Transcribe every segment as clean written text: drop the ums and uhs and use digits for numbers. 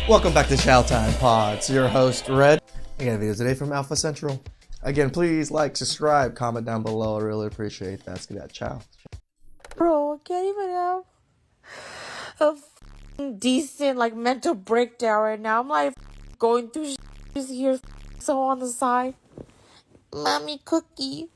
Welcome back to TheChowTimePod. It's your host, Red. I got a video today from Alpha Central. Again, please like, subscribe, comment down below. I really appreciate that. Let's get that chow. Bro, I can't even have a decent mental breakdown right now. I'm going through just here so on the side. Mommy cookie.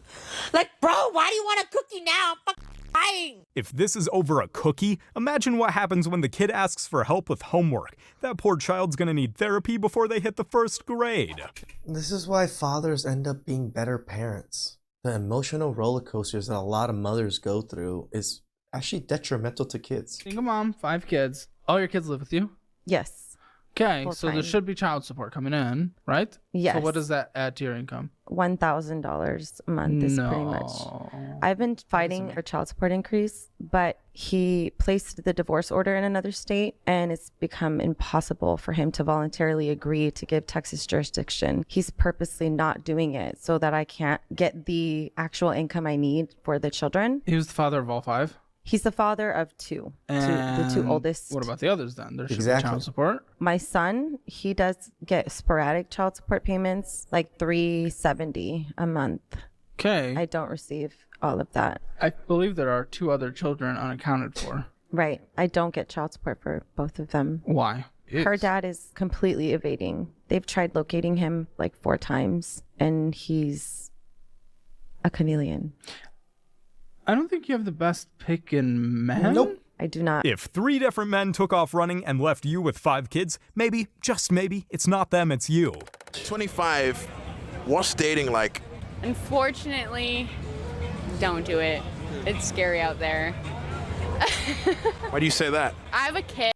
Bro, why do you want a cookie now? I'm crying. If this is over a cookie, imagine what happens when the kid asks for help with homework. That poor child's gonna need therapy before they hit the first grade. This is why fathers end up being better parents. The emotional roller coasters that a lot of mothers go through is actually detrimental to kids. Single mom, 5 kids. All your kids live with you? Yes. Okay, Full so time. there should be child support coming in, right? Yes. So what does that add to your income? $1,000 a month is pretty much. I've been fighting for child support increase, but he placed the divorce order in another state, and it's become impossible for him to voluntarily agree to give Texas jurisdiction. He's purposely not doing it so that I can't get the actual income I need for the children. He was the father of all 5? He's the father of 2, the 2 oldest. What about the others then? There should be Exactly. child support. My son, he does get sporadic child support payments, like $370 a month. Okay. I don't receive all of that. I believe there are 2 other children unaccounted for. Right. I don't get child support for both of them. Why? Her dad is completely evading. They've tried locating him 4 times, and he's a chameleon. I don't think you have the best pick in men. Nope. I do not. If 3 different men took off running and left you with 5 kids, maybe, just maybe, it's not them, it's you. 25, what's dating like? Unfortunately, don't do it. It's scary out there. Why do you say that? I have a kid,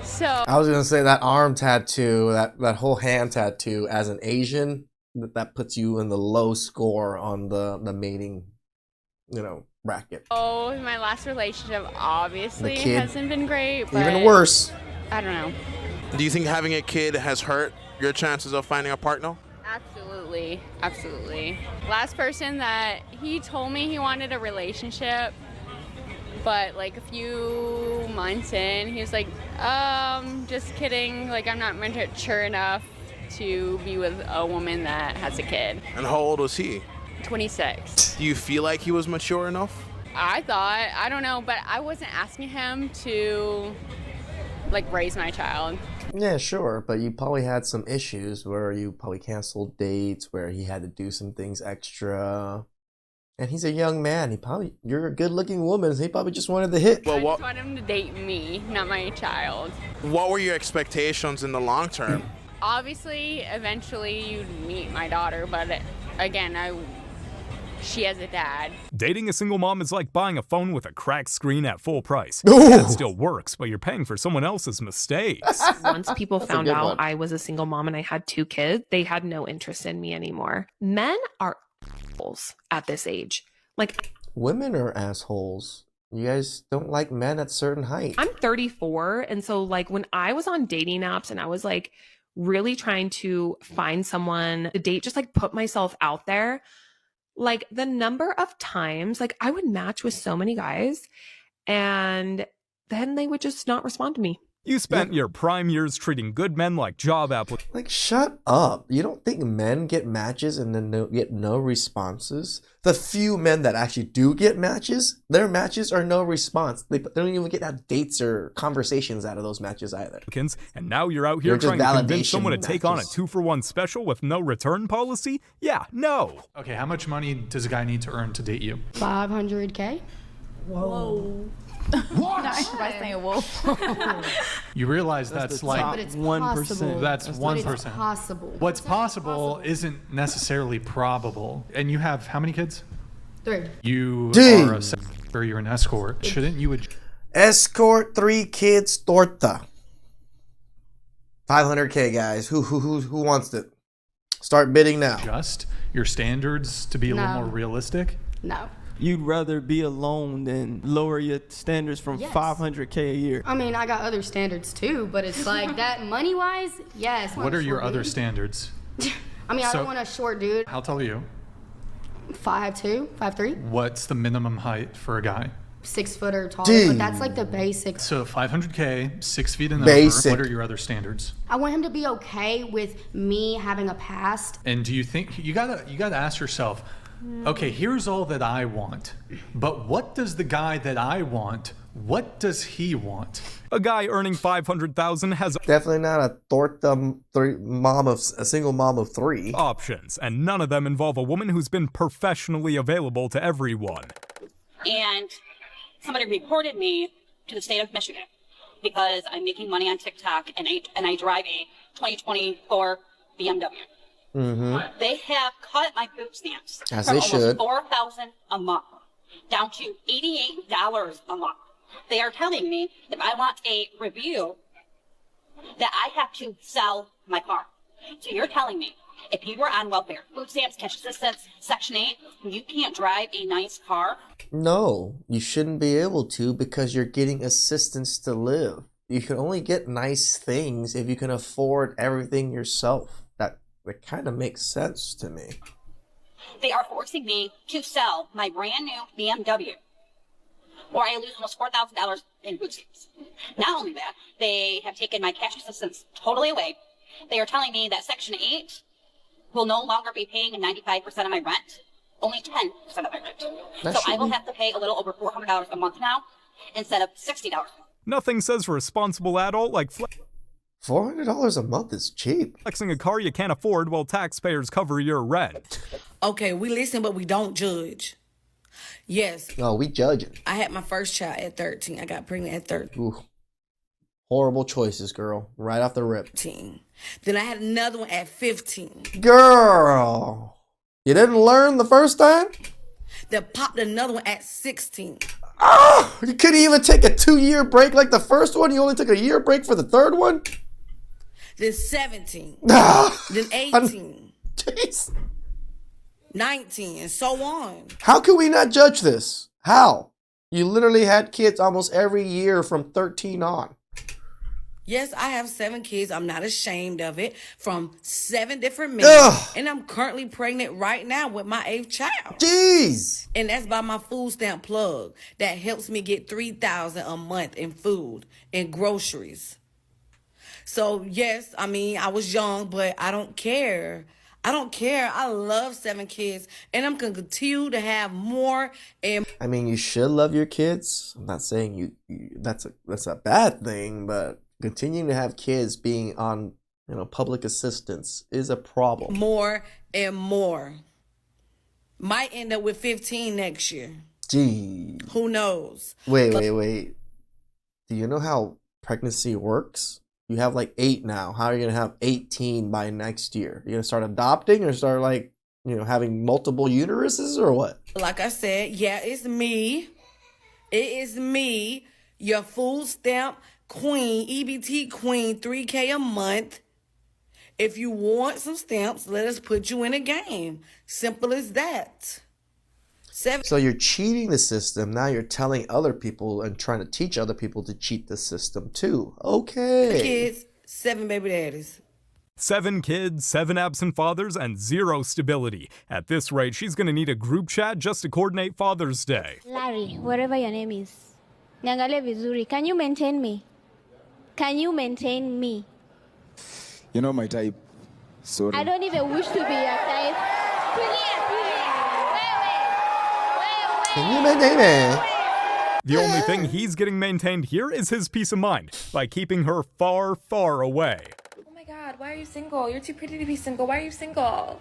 so I was gonna say that arm tattoo, that whole hand tattoo, as an Asian, that puts you in the low score on the mating, bracket. my last relationship obviously The kid. hasn't been great, but Even worse. I don't know. Do you think having a kid has hurt your chances of finding a partner? Absolutely. Last person that he told me he wanted a relationship, but a few months in, he was like, just kidding. I'm not mature enough to be with a woman that has a kid. And how old was he? 26. Do you feel like he was mature enough? I don't know, but I wasn't asking him to raise my child. Yeah, sure, but you probably had some issues where you probably canceled dates, where he had to do some things extra. And he's a young man. You're a good-looking woman, so he probably just wanted to hit. Well, I just want him to date me, not my child. What were your expectations in the long term? Obviously, eventually you'd meet my daughter, but again, she has a dad. Dating a single mom is like buying a phone with a cracked screen at full price. Ooh. Yeah, it still works, but you're paying for someone else's mistakes. Once people That's a found good out one. I was a single mom and I had 2 kids, they had no interest in me anymore. Men are assholes at this age. Women are assholes. You guys don't like men at certain height. I'm 34, and so when I was on dating apps and I was really trying to find someone to date, just put myself out there, the number of times I would match with so many guys and then they would just not respond to me. You spent your prime years treating good men like job applicants. Shut up. You don't think men get matches and then get no responses? The few men that actually do get matches, their matches are no response. They don't even get dates or conversations out of those matches either. And now you're out here They're just trying to convince validation someone to take on a matches. 2-for-1 special with no return policy? Yeah, no. Okay, how much money does a guy need to earn to date you? $500K. Whoa. What? By saying whoa. You realize that's But it's 1%. That's 1%. It's possible. What's possible isn't necessarily probable. And you have how many kids? 3. You Ding. are a or you're an escort. Shouldn't you Escort 3 kids torta. 500K, guys. Who wants it? Start bidding now. adjust your standards to be a little No. more realistic? No. You'd rather be alone than lower your standards from Yes. $500K a year. I mean, I got other standards too, but it's that money-wise, yes. What are your other standards? I mean, I So- don't want a short dude. How tall are you? 5'2", 5'3". What's the minimum height for a guy? 6 foot or taller, Dude. but that's like the basic. So 500K, 6 feet and Basic. over. What are your other standards? I want him to be okay with me having a past. And do you think you gotta ask yourself, okay, here's all that I want, but what does the guy that I want? What does he want? A guy earning $500,000 has Definitely not a a single mom of 3. options, and none of them involve a woman who's been professionally available to everyone. And somebody reported me to the state of Michigan because I'm making money on TikTok and I drive a 2024 BMW. Mm-hmm. They have cut my food stamps As from they almost should. $4,000 a month down to $88 a month. They are telling me if I want a review that I have to sell my car. So you're telling me if you were on welfare, food stamps, cash assistance, Section 8, you can't drive a nice car? No, you shouldn't be able to because you're getting assistance to live. You can only get nice things if you can afford everything yourself. That kind of makes sense to me. They are forcing me to sell my brand new BMW, or I lose almost $4,000 in food stamps. Not only that, they have taken my cash assistance totally away. They are telling me that Section 8 will no longer be paying 95% of my rent, only 10% of my rent. So I will have to pay a little over $400 a month now instead of $60. Nothing says responsible adult like $400 a month is cheap. flexing a car you can't afford while taxpayers cover your rent. Okay, we listen, but we don't judge. Yes. No, we judging. I had my first child at 13. I got pregnant at 13. Ooh. Horrible choices, girl. Right off the rip. Then I had another one at 15. Girl. You didn't learn the first time? Then popped another one at 16. Oh, you couldn't even take a 2-year break like the first one? You only took a year break for the third one? Then 17. Ah. Then 18. Jeez. 19, and so on. How can we not judge this? How? You literally had kids almost every year from 13 on. Yes, I have 7 kids. I'm not ashamed of it. From 7 different men. Ugh. And I'm currently pregnant right now with my 8th child. Jeez. And that's by my food stamp plug. That helps me get $3,000 a month in food and groceries. So, yes, I mean, I was young, but I don't care. I don't care. I love 7 kids, and I'm going to continue to have more. And I mean, you should love your kids. I'm not saying that's a bad thing, but continuing to have kids being on, public assistance is a problem. more and more. Might end up with 15 next year. Gee. Who knows? Wait. Do you know how pregnancy works? You have like 8 now. How are you going to have 18 by next year? You're going to start adopting or start having multiple uteruses or what? Like I said, yeah, it's me. It is me, your food stamp queen, EBT queen, $3K a month. If you want some stamps, let us put you in a game. Simple as that. 7 So you're cheating the system. Now you're telling other people and trying to teach other people to cheat the system too. Okay. kids, 7 baby daddies. 7 kids, 7 absent fathers, and 0 stability. At this rate, she's gonna need a group chat just to coordinate Father's Day. Larry, whatever your name is. Niangalie vizuri. Can you maintain me? Can you maintain me? You're not my type. Sorry. I don't even wish to be your type. Can you maintain it? The only thing he's getting maintained here is his peace of mind by keeping her far, far away. Oh my God, why are you single? You're too pretty to be single. Why are you single?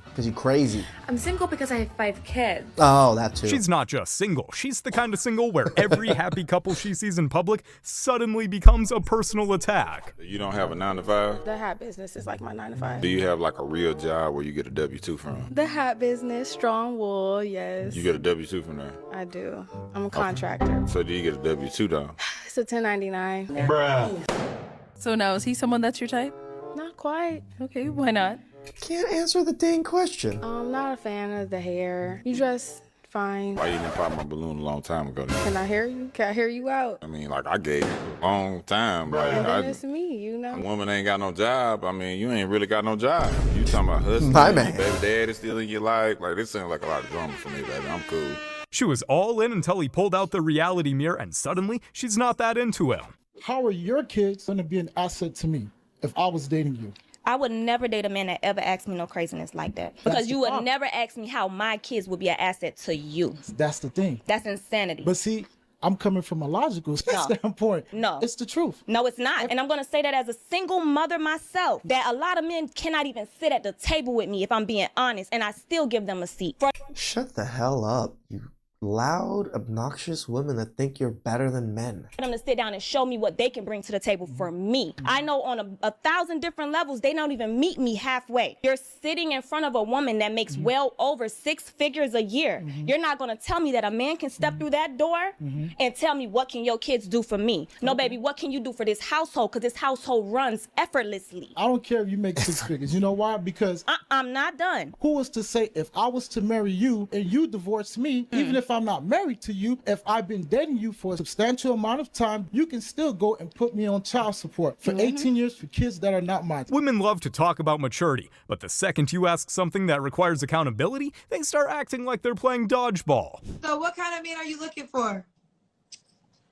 Because you're crazy. I'm single because I have 5 kids. Oh, that too. She's not just single. She's the kind of single where every happy couple she sees in public suddenly becomes a personal attack. You don't have a 9 to 5? The hat business is like my 9 to 5. Do you have like a real job where you get a W-2 from? The hat business, strong wool, yes. You get a W-2 from there? I do. I'm a contractor. So do you get a W-2 though? It's a 1099. Bruh. So now, is he someone that's your type? Not quite. Okay, why not? Can't answer the dang question. I'm not a fan of the hair. You dress fine. Why you didn't pop my balloon a long time ago? Can I hear you? Can I hear you out? I mean, like I gave you a long time. Like, And then it's me, you know. a woman ain't got no job. I mean, you ain't really got no job. You talking about husband, My your man. baby daddy still in your life. Like this sounds like a lot of drama for me, baby. I'm cool. She was all in until he pulled out the reality mirror, and suddenly she's not that into him. How are your kids going to be an asset to me if I was dating you? I would never date a man that ever asked me no craziness like that. Because you would never ask me how my kids would be an asset to you. That's the thing. That's insanity. But see, I'm coming from a logical standpoint. No. It's the truth. No, it's not. And I'm going to say that as a single mother myself, that a lot of men cannot even sit at the table with me if I'm being honest, and I still give them a seat. Shut the hell up, you loud, obnoxious women that think you're better than men. For them to sit down and show me what they can bring to the table for me. I know on a 1,000 different levels, they don't even meet me halfway. You're sitting in front of a woman that makes well over 6 figures a year. You're not going to tell me that a man can step through that door and tell me, what can your kids do for me? No, baby, what can you do for this household? Because this household runs effortlessly. I don't care if you make 6 figures. You know why? Because I'm not done. Who was to say if I was to marry you and you divorce me, even if I'm not married to you, if I've been dating you for a substantial amount of time, you can still go and put me on child support for 18 years for kids that are not mine. Women love to talk about maturity, but the second you ask something that requires accountability, they start acting like they're playing dodgeball. So what kind of man are you looking for?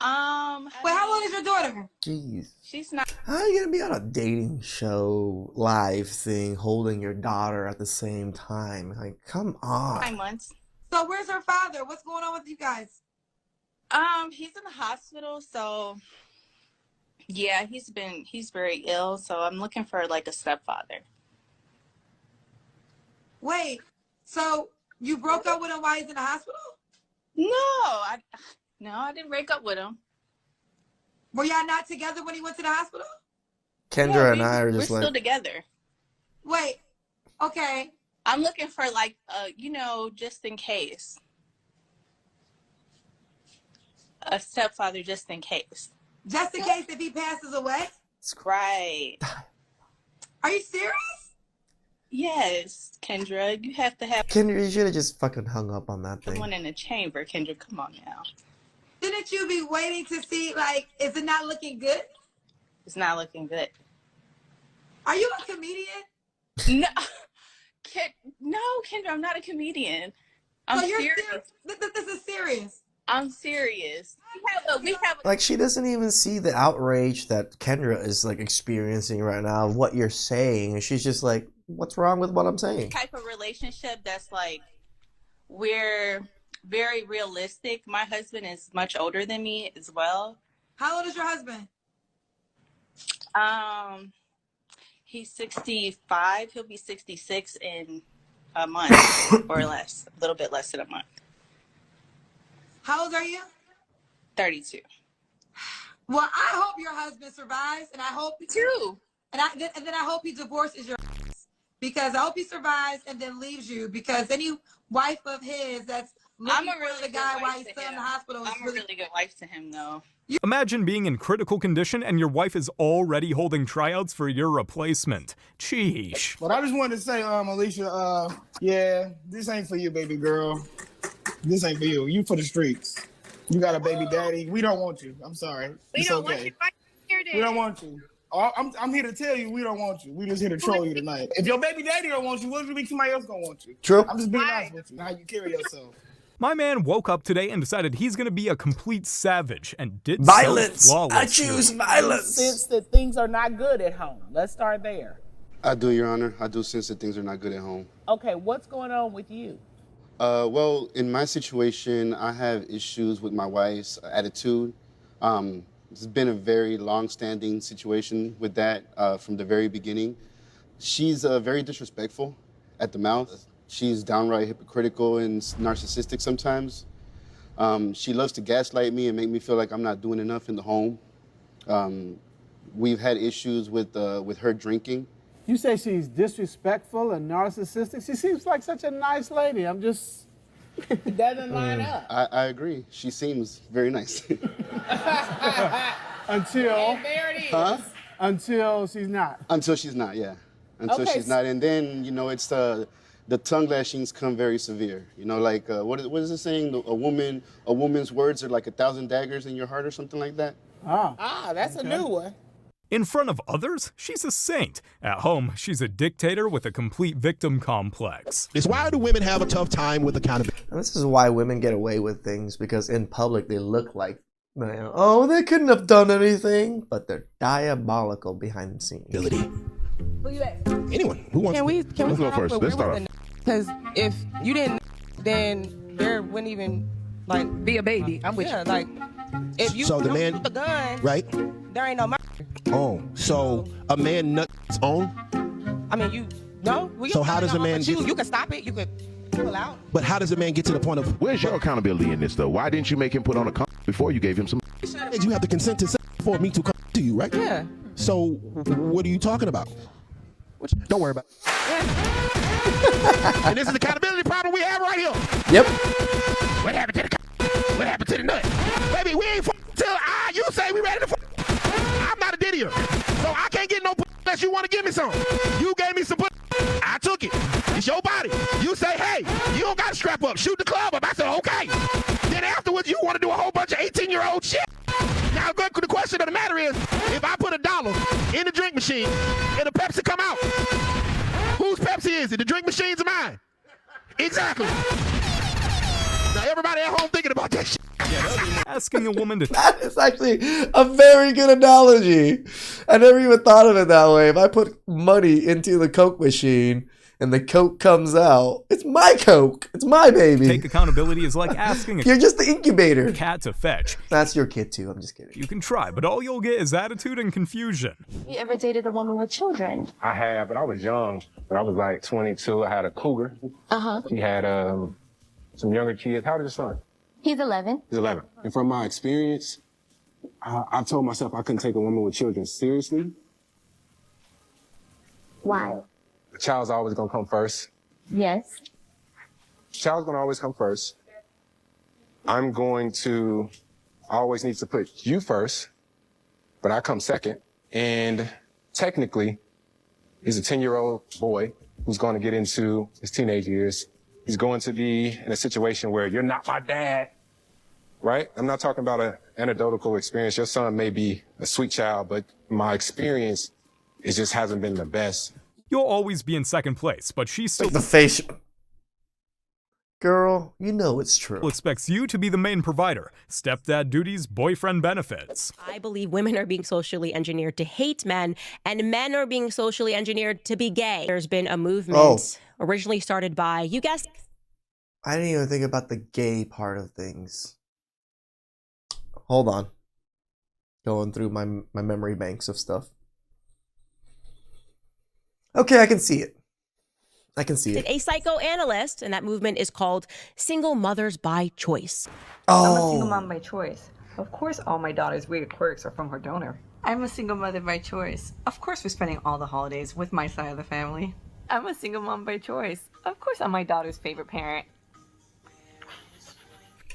Wait, how old is your daughter? Jeez. She's not. How are you gonna be on a dating show live thing holding your daughter at the same time? Like, come on. 9 months. So where's her father? What's going on with you guys? He's in the hospital, so yeah, he's very ill, so I'm looking for like a stepfather. Wait, so you broke up with him while he's in the hospital? No, I didn't break up with him. Were y'all not together when he went to the hospital? Kendra and I are just we're like, still together. Wait, okay. I'm looking for like, just in case. A stepfather just in case. Just in case if he passes away? Right. Are you serious? Yes, Kendra, you have to have Kendra, you should have just fucking hung up on that thing. someone in the chamber. Kendra, come on now. Shouldn't you be waiting to see, like, is it not looking good? It's not looking good. Are you a comedian? No. No, Kendra, I'm not a comedian. I'm serious. This is serious. I'm serious. We have Like, she doesn't even see the outrage that Kendra is like experiencing right now of what you're saying, and she's just like, what's wrong with what I'm saying? type of relationship that's like, we're very realistic. My husband is much older than me as well. How old is your husband? He's 65. He'll be 66 in a month or less, a little bit less than a month. How old are you? 32. Well, I hope your husband survives, and I hope too. And then I hope he divorces your ass, because I hope he survives and then leaves you, because any wife of his that's looking for the guy while he's still in the hospital is I'm a really good wife to him, though. Imagine being in critical condition and your wife is already holding tryouts for your replacement. Sheesh. But I just wanted to say, Alicia, yeah, this ain't for you, baby girl. This ain't for you. You for the streets. You got a baby daddy. We don't want you. I'm sorry. It's okay. We don't want you. I'm here to tell you we don't want you. We just here to troll you tonight. If your baby daddy don't want you, what do you think somebody else gonna want you? True. I'm just being honest with you. How you carry yourself. My man woke up today and decided he's going to be a complete savage and did Violence. so flawlessly. I choose violence. Sense that things are not good at home. Let's start there. I do, Your Honor. I do sense that things are not good at home. Okay, what's going on with you? Well, in my situation, I have issues with my wife's attitude. It's been a very long-standing situation with that from the very beginning. She's very disrespectful at the mouth. She's downright hypocritical and narcissistic sometimes. She loves to gaslight me and make me feel like I'm not doing enough in the home. We've had issues with her drinking. You say she's disrespectful and narcissistic. She seems like such a nice lady. I'm just... It doesn't line up. I agree. She seems very nice. Until... And there it is. Huh? Until she's not. Until she's not, yeah. Until Okay, she's not. And then, it's the tongue lashings come very severe. Like, what is it saying? A woman's words are like 1,000 daggers in your heart or something like that. That's a new one. In front of others, she's a saint. At home, she's a dictator with a complete victim complex. It's why do women have a tough time with accountability? And this is why women get away with things, because in public they look like, oh, they couldn't have done anything, but they're diabolical behind the scenes. Who you at? Anyone who wants. Can we Let's go first. Let's start off. Because if you didn't, then there wouldn't even be a baby. I'm with you. Like if you So the man, shoot the gun, right? There ain't no. Oh, so a man nuts his own. I mean, you no. Well, So how does a man you? get- You can stop it. You could pull out. But how does a man get to the point of Where's your accountability in this, though? Why didn't you make him put on a condom before you gave him some? you have to consent to sex for me to come to you, right? Yeah. So what are you talking about? Don't worry about it. And this is the accountability problem we have right here. Yep. What happened to the? What happened to the nut? Baby, we ain't till you say we ready to. I'm not a diddier, so I can't get no unless you want to give me some. You gave me some. I took it. It's your body. You say, hey, you don't got to strap up. Shoot the club up. I said, okay. Then afterwards, you want to do a whole bunch of 18-year-old shit. Now, the question of the matter is, if I put $1 in the drink machine and the Pepsi come out, whose Pepsi is it? The drink machine's or mine? Exactly. Now, everybody at home thinking about that shit. Asking a woman to... That is actually a very good analogy. I never even thought of it that way. If I put money into the Coke machine and the Coke comes out, it's my Coke. It's my baby. Take accountability is like asking a You're just the incubator. cat to fetch. That's your kid too. I'm just kidding. You can try, but all you'll get is attitude and confusion. You ever dated a woman with children? I have, but I was young. But I was like 22. I had a cougar. Uh-huh. He had some younger kids. How old is your son? He's 11. He's 11. And from my experience, I told myself I couldn't take a woman with children seriously. Why? The child's always gonna come first. Yes. The child's gonna always come first. I'm going to always need to put you first, but I come second. And technically, he's a 10-year-old boy who's going to get into his teenage years. He's going to be in a situation where you're not my dad, right? I'm not talking about an anecdotal experience. Your son may be a sweet child, but my experience, it just hasn't been the best. You'll always be in second place, but she still... The face... Girl, you know it's true. ...expects you to be the main provider. Stepdad duties, boyfriend benefits. I believe women are being socially engineered to hate men, and men are being socially engineered to be gay. There's been a movement originally started by, you guessed... I didn't even think about the gay part of things. Hold on. Going through my memory banks of stuff. Okay, I can see it. I can see it. A psychoanalyst, and that movement is called Single Mothers by Choice. I'm a single mom by choice. Of course all my daughter's weird quirks are from her donor. I'm a single mother by choice. Of course we're spending all the holidays with my side of the family. I'm a single mom by choice. Of course I'm my daughter's favorite parent.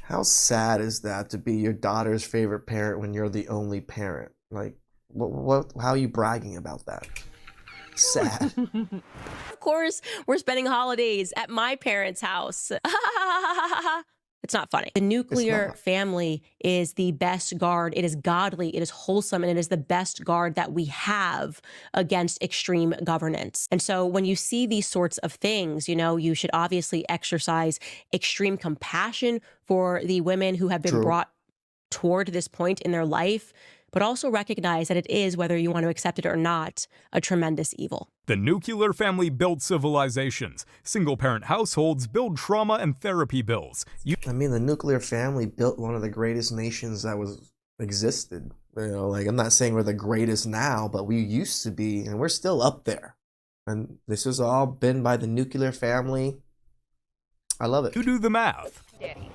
How sad is that to be your daughter's favorite parent when you're the only parent? Like, how are you bragging about that? Sad. Of course, we're spending holidays at my parents' house. It's not funny. The nuclear family is the best guard. It is godly, it is wholesome, and it is the best guard that we have against extreme governance. And so when you see these sorts of things, you know, you should obviously exercise extreme compassion for the women who have been brought toward this point in their life, but also recognize that it is, whether you want to accept it or not, a tremendous evil. The nuclear family built civilizations. Single-parent households build trauma and therapy bills. I mean, the nuclear family built one of the greatest nations that existed. You know, like, I'm not saying we're the greatest now, but we used to be, and we're still up there. And this has all been by the nuclear family. I love it. You do the math. Daddy.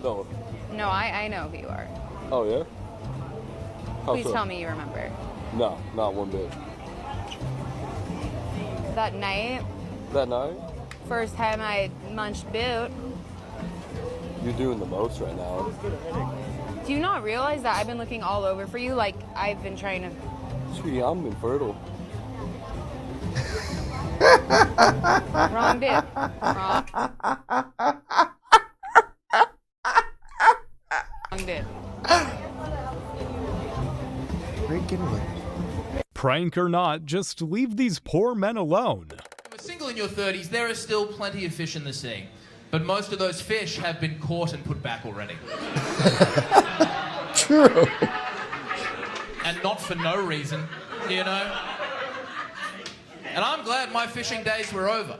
No. No, I know who you are. Oh, yeah? Please tell me you remember. No, not one bit. That night? That night? First time I munched boot. You're doing the most right now. Do you not realize that I've been looking all over for you? Like, I've been trying to... Sweetie, I'm infertile. Wrong bit. Wrong. Wrong bit. Freaking Prank or not, just leave these poor men alone. If you're single in your 30s, there are still plenty of fish in the sea. But most of those fish have been caught and put back already. True. And not for no reason, you know? And I'm glad my fishing days were over.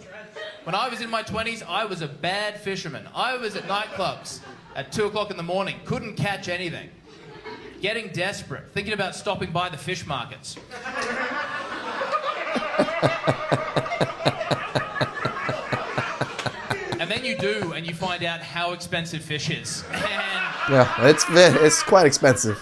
When I was in my 20s, I was a bad fisherman. I was at nightclubs at 2 o'clock in the morning, couldn't catch anything. Getting desperate, thinking about stopping by the fish markets. And then you do, and you find out how expensive fish is. Yeah, it's quite expensive.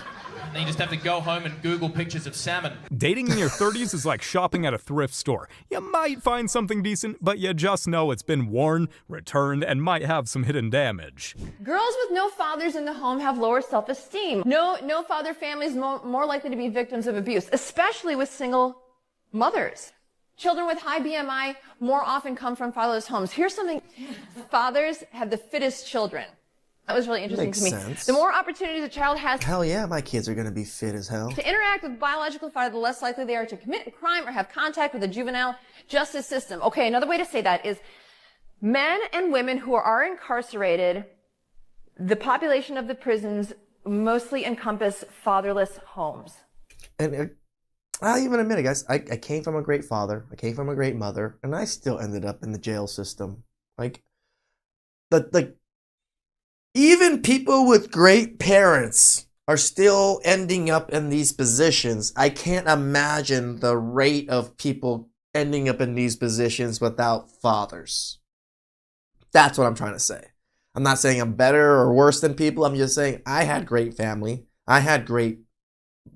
And then you just have to go home and Google pictures of salmon. Dating in your 30s is like shopping at a thrift store. You might find something decent, but you just know it's been worn, returned, and might have some hidden damage. Girls with no fathers in the home have lower self-esteem. No father families more likely to be victims of abuse, especially with single mothers. Children with high BMI more often come from fatherless homes. Here's something. Fathers have the fittest children. That was really interesting to me. Sense. The more opportunities a child has Hell yeah, my kids are going to be fit as hell. to interact with biological father, the less likely they are to commit a crime or have contact with the juvenile justice system. Okay, another way to say that is men and women who are incarcerated, the population of the prisons mostly encompass fatherless homes. And I'll even admit it, guys. I came from a great father. I came from a great mother. And I still ended up in the jail system. Even people with great parents are still ending up in these positions. I can't imagine the rate of people ending up in these positions without fathers. That's what I'm trying to say. I'm not saying I'm better or worse than people. I'm just saying I had great family. I had great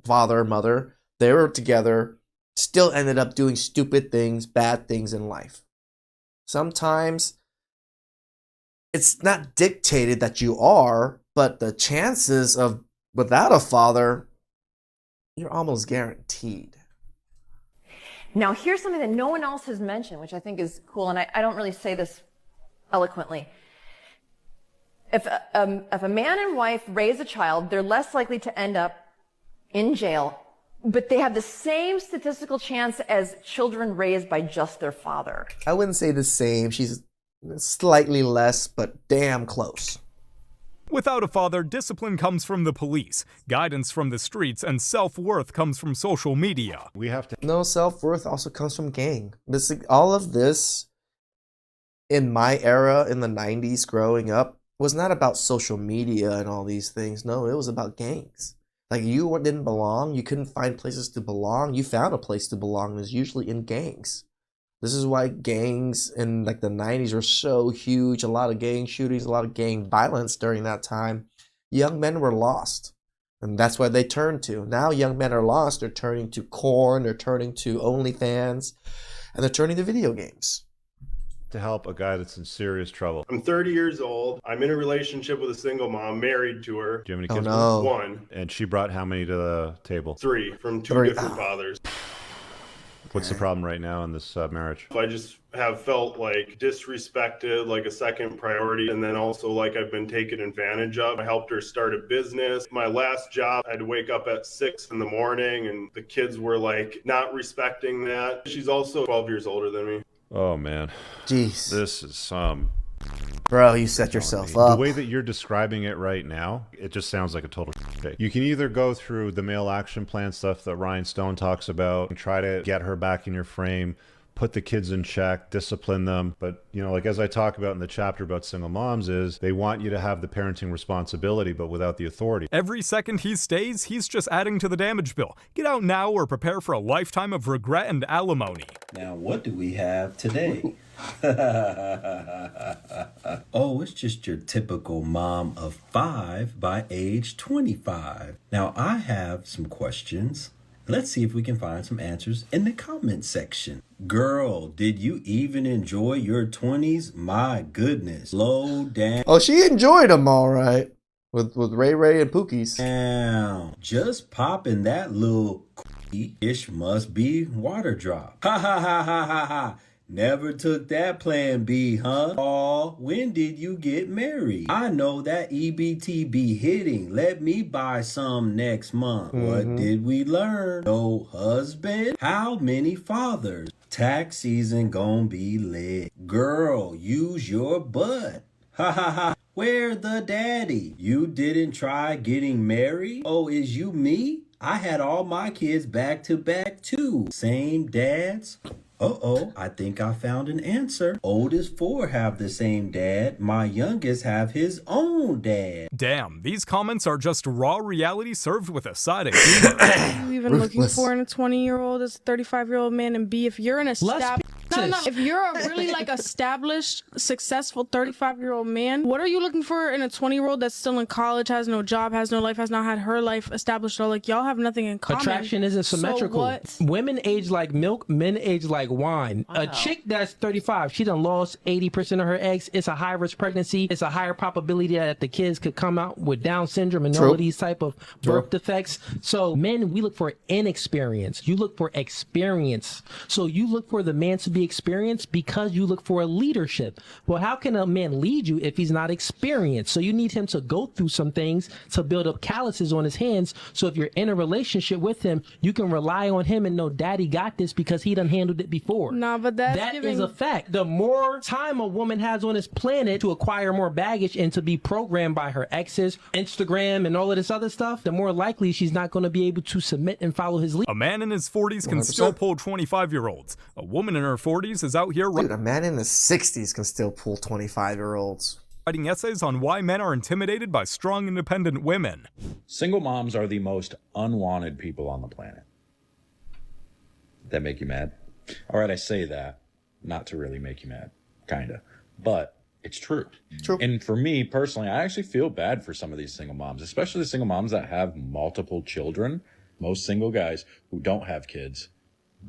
father, mother. They were together, still ended up doing stupid things, bad things in life. Sometimes it's not dictated that you are, but the chances of without a father, you're almost guaranteed. Now, here's something that no one else has mentioned, which I think is cool, and I don't really say this eloquently. If a man and wife raise a child, they're less likely to end up in jail, but they have the same statistical chance as children raised by just their father. I wouldn't say the same. She's slightly less, but damn close. Without a father, discipline comes from the police, guidance from the streets, and self-worth comes from social media. No, self-worth also comes from gang. All of this, in my era, in the 90s, growing up, was not about social media and all these things. No, it was about gangs. Like, you didn't belong, you couldn't find places to belong. You found a place to belong, it was usually in gangs. This is why gangs in like the 90s were so huge. A lot of gang shootings, a lot of gang violence during that time. Young men were lost. And that's what they turned to. Now young men are lost. They're turning to porn. They're turning to OnlyFans. And they're turning to video games. To help a guy that's in serious trouble. I'm 30 years old. I'm in a relationship with a single mom, married to her. Do you have any kids? No. One. And she brought how many to the table? 3 from 2 different fathers. What's the problem right now in this marriage? I just have felt like disrespected, like a second priority, and then also like I've been taken advantage of. I helped her start a business. My last job, I had to wake up at 6 in the morning, and the kids were like not respecting that. She's also 12 years older than me. Oh, man. Jeez. This is Bro, you set yourself up. The way that you're describing it right now, it just sounds like a total shit. You can either go through the male action plan stuff that Ryan Stone talks about and try to get her back in your frame, put the kids in check, discipline them. But, you know, like as I talk about in the chapter about single moms is they want you to have the parenting responsibility, but without the authority. Every second he stays, he's just adding to the damage bill. Get out now or prepare for a lifetime of regret and alimony. Now, what do we have today? Oh, it's just your typical mom of 5 by age 25. Now, I have some questions. Let's see if we can find some answers in the comment section. Girl, did you even enjoy your 20s? My goodness. Slow down. Oh, she enjoyed them all right. With Ray Ray and Pookie's. Now, just popping that little ish must be water drop. Ha ha ha ha ha ha. Never took that plan B, huh? Aw, when did you get married? I know that EBT be hitting. Let me buy some next month. What did we learn? No husband? How many fathers? Tax season gon' be lit. Girl, use your butt. Ha ha ha. Where the daddy? You didn't try getting married? Oh, is you me? I had all my kids back to back too. Same dads? Uh-oh, I think I found an answer. Oldest 4 have the same dad. My youngest have his own dad. Damn, these comments are just raw reality served with a side of humor. What are you even looking for in a 20-year-old as a 35-year-old man? And B, if you're an established... No. If you're a really like established, successful 35-year-old man, what are you looking for in a 20-year-old that's still in college, has no job, has no life, has not had her life established? Or like y'all have nothing in common. Attraction isn't symmetrical. So women age like milk, men age like wine. A chick that's 35, she done lost 80% of her eggs. It's a high risk pregnancy. It's a higher probability that the kids could come out with Down syndrome and all of these type of birth defects. So men, we look for inexperience. You look for experience. So you look for the man to be experienced because you look for a leadership. Well, how can a man lead you if he's not experienced? So you need him to go through some things to build up calluses on his hands. So if you're in a relationship with him, you can rely on him and know daddy got this because he done handled it before. Nah, but that is a fact. The more time a woman has on this planet to acquire more baggage and to be programmed by her exes, Instagram, and all of this other stuff, the more likely she's not going to be able to submit and follow his lead. A man in his 40s can still pull 25-year-olds. A woman in her 40s is out here... Dude, a man in his 60s can still pull 25-year-olds. Writing essays on why men are intimidated by strong, independent women. Single moms are the most unwanted people on the planet. That make you mad? All right, I say that not to really make you mad, kinda, but it's true. True. And for me personally, I actually feel bad for some of these single moms, especially the single moms that have multiple children. Most single guys who don't have kids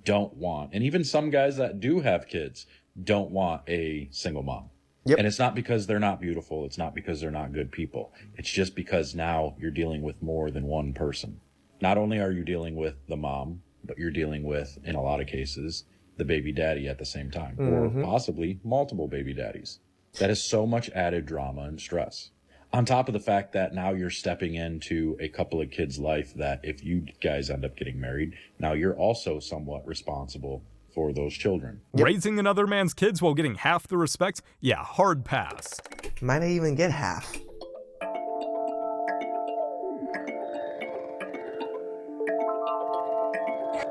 don't want, and even some guys that do have kids don't want a single mom. And it's not because they're not beautiful. It's not because they're not good people. It's just because now you're dealing with more than one person. Not only are you dealing with the mom, but you're dealing with, in a lot of cases, the baby daddy at the same time, or possibly multiple baby daddies. That is so much added drama and stress. On top of the fact that now you're stepping into a couple of kids' life that if you guys end up getting married, now you're also somewhat responsible for those children. Raising another man's kids while getting half the respect? Yeah, hard pass. Might not even get half.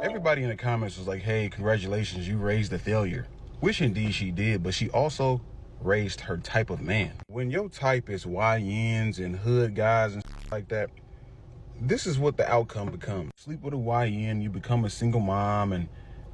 Everybody in the comments was like, hey, congratulations, you raised a failure. Which indeed she did, but she also raised her type of man. When your type is YNs and hood guys and like that, this is what the outcome becomes. Sleep with a YN, you become a single mom, and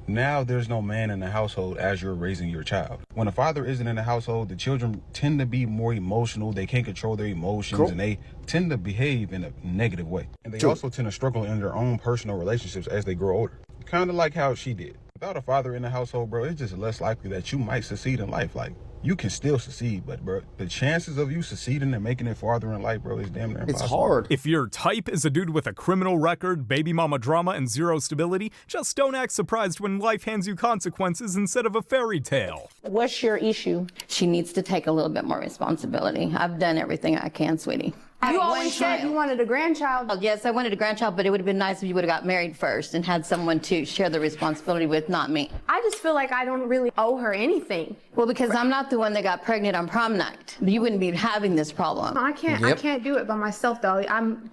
now there's no man in the household as you're raising your child. When a father isn't in the household, the children tend to be more emotional. They can't control their emotions, and they tend to behave in a negative way. And they also tend to struggle in their own personal relationships as they grow older. Kind of like how she did. Without a father in the household, bro, it's just less likely that you might succeed in life. Like, you can still succeed, but bro, the chances of you succeeding and making it farther in life, bro, is damn near impossible. It's hard. If your type is a dude with a criminal record, baby mama drama, and zero stability, just don't act surprised when life hands you consequences instead of a fairy tale. What's your issue? She needs to take a little bit more responsibility. I've done everything I can, sweetie. You always said you wanted a grandchild. Oh, yes, I wanted a grandchild, but it would have been nice if you would have got married first and had someone to share the responsibility with, not me. I just feel like I don't really owe her anything. Well, because I'm not the one that got pregnant on prom night. You wouldn't be having this problem. I can't do it by myself, though.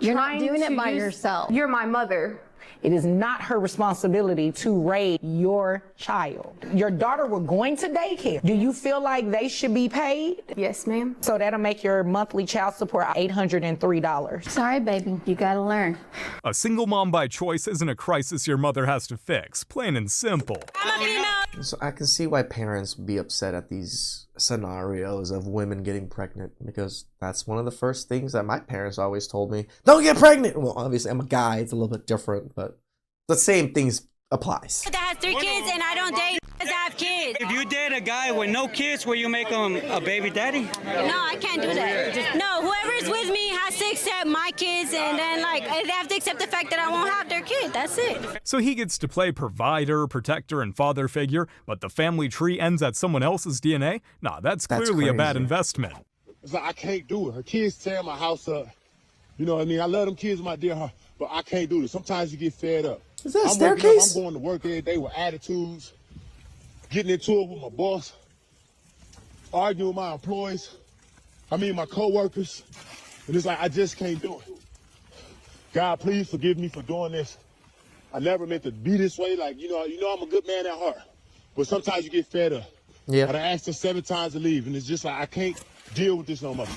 You're not doing it by yourself. You're my mother. It is not her responsibility to raise your child. Your daughter were going to daycare. Do you feel like they should be paid? Yes, ma'am. So that'll make your monthly child support $803. Sorry, baby. You gotta learn. A single mom by choice isn't a crisis your mother has to fix. Plain and simple. So I can see why parents be upset at these scenarios of women getting pregnant, because that's one of the first things that my parents always told me. Don't get pregnant! Well, obviously I'm a guy, it's a little bit different, but the same things applies. That has 3 kids and I don't date that have kids. If you date a guy with no kids, will you make him a baby daddy? No, I can't do that. No, whoever's with me has to accept my kids, and then like they have to accept the fact that I won't have their kid. That's it. So he gets to play provider, protector, and father figure, but the family tree ends at someone else's DNA? Nah, that's clearly a bad investment. It's like I can't do it. Her kids tear my house up. You know what I mean? I love them kids, my dear heart, but I can't do this. Sometimes you get fed up. Is that a staircase? I'm going to work every day with attitudes, getting into it with my boss, arguing with my employees, my coworkers, and it's like I just can't do it. God, please forgive me for doing this. I never meant to be this way. Like, you know I'm a good man at heart, but sometimes you get fed up. Yeah. I done asked her 7 times to leave, and it's just like I can't deal with this no more.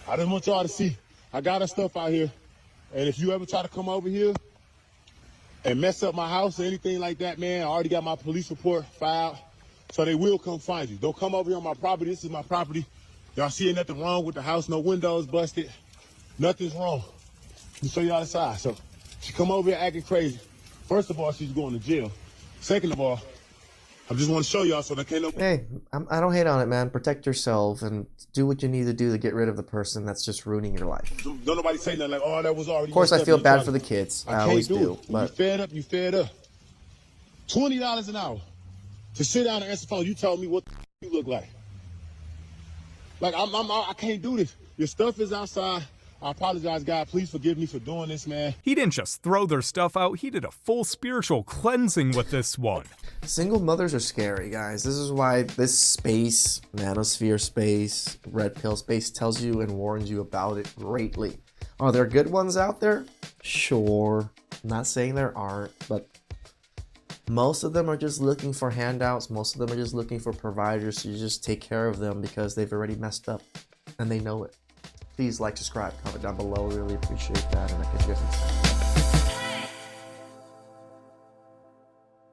I just want y'all to see I got her stuff out here, and if you ever try to come over here and mess up my house or anything like that, man, I already got my police report filed, so they will come find you. Don't come over here on my property. This is my property. Y'all see nothing wrong with the house. No windows busted. Nothing's wrong. Let me show y'all the side. So she come over here acting crazy. First of all, she's going to jail. Second of all, I just want to show y'all so they can't. Hey, I don't hate on it, man. Protect yourself and do what you need to do to get rid of the person that's just ruining your life. Don't nobody say nothing like, oh, that was already. Of course, I feel bad for the kids. I always do. But you fed up, you fed up. $20 an hour to sit down and answer the phone. You told me what you look like. Like I can't do this. Your stuff is outside. I apologize, God. Please forgive me for doing this, man. He didn't just throw their stuff out, he did a full spiritual cleansing with this one. Single mothers are scary, guys. This is why this space, manosphere space, red pill space, tells you and warns you about it greatly. Are there good ones out there? Sure. I'm not saying there aren't, but most of them are just looking for handouts. Most of them are just looking for providers to just take care of them because they've already messed up and they know it. Please like, subscribe, comment down below. Really appreciate that, and I catch you guys next time.